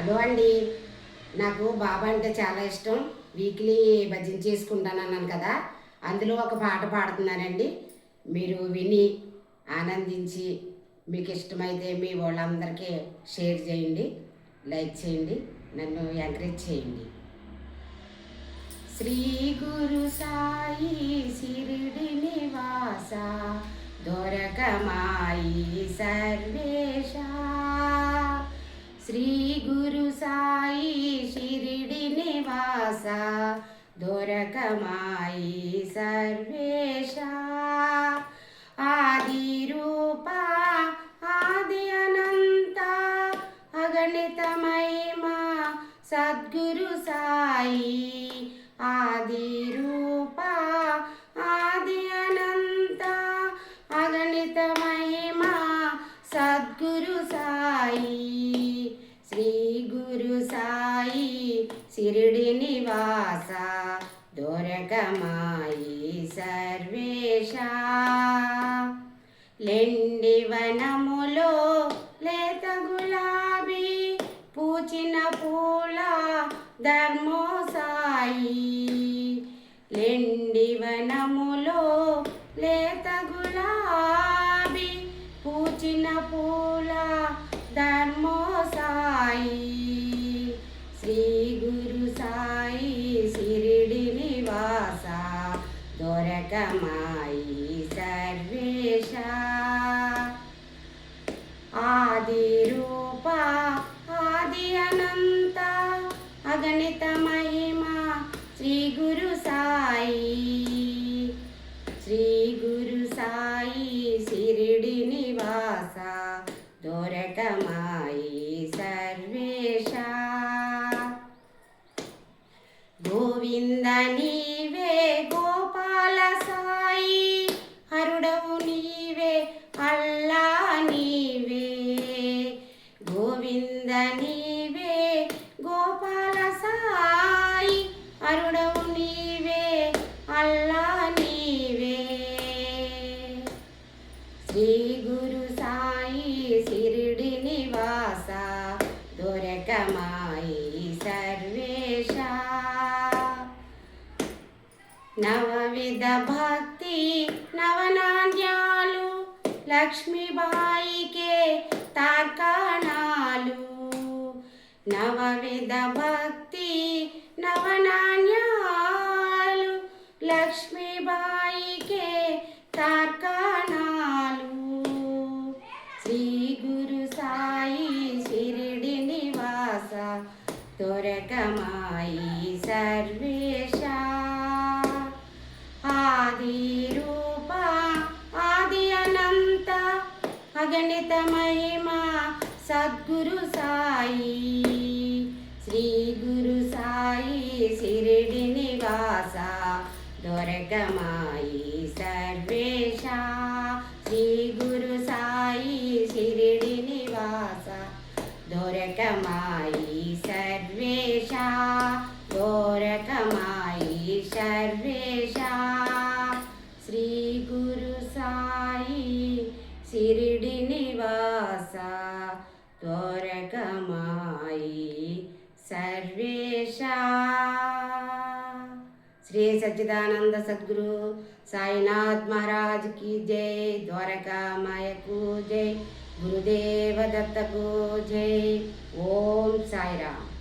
Hello అండి. నాకు బాబా అంటే చాలా ఇష్టం. వీక్లీ భజన చేసుకుంటానన్నాను కదా, అందులో ఒక పాట పాడుతున్నానండి. మీరు విని ఆనందించి మీకు ఇష్టమైతే మీ వాళ్ళందరికీ షేర్ చేయండి, లైక్ చేయండి, నన్ను ఎంకరేజ్ చేయండి. శ్రీ గురు సాయి సిరిడి నివాస దొరకమాయి సర్వేశ. శ్రీ గురు సాయి షిరిడి నివాస దొరకమాయి సర్వేశ. ఆది రూప ఆది అనంత అగణిత మహిమా సద్గురు సాయి. ఆది రూప ఆది అనంత అగణిత మహిమా సద్గురు సాయి. శ్రీ గురు సాయి సిరిడి నివాస దొరకమాయి సర్వేశ. లెండి వనములో లేత గులాబీ పూచిన పూల ధర్మో సాయి. లెండి వనములో లేత గులాబీ పూచిన పూల ధర్మో సాయి. శ్రీ గురు సాయి సిరిడి నివాస దొరకమాయి సర్వేశ. ఆది రూప ఆది అనంత అగణిత మహిమా శ్రీ గురు సాయి. శ్రీ గురు సాయి సిరిడి నివాస దొరకమాయి సర్వేశ. గోవింద నీవే గోపాల సాయి, హరుడవు నీవే అల్లా నీవే. గోవింద నీవే గోపాల సాయి, హరుడవు నీవే అల్లా నీవే. శ్రీ గురు సాయి సిరిడి నివాస దొరకమాయి సర్వేశ. నవవిధ భక్తి నవనాట్యాలు లక్ష్మీబాయికే తార్కాణాలు. నవవిధ భక్తి నవనాట్యాలు లక్ష్మీబాయికే తార్కాణాలు. శ్రీ గురు సాయి షిరిడి నివాస దొరకమాయి సర్వేశ. ఆది రూప ఆది అనంత అగణిత మహిమా సద్గురు సాయి. శ్రీ గురు సాయి షిరిడి నివాస దొరకమాయి సర్వేశ. శ్రీ గురు సాయి షిరిడి నివాస దొరకమాయి సర్వేశ. దొరకమాయి సర్వేశ. శ్రీ గురు సాయి షిరిడి నివాస దొరకమాయి సర్వేశ. श्री सच्चिदानंद सद्गुरु साईनाथ महाराज की जय. द्वारका माया को जय. गुरुदेव दत्त को जय. ओम साई राम.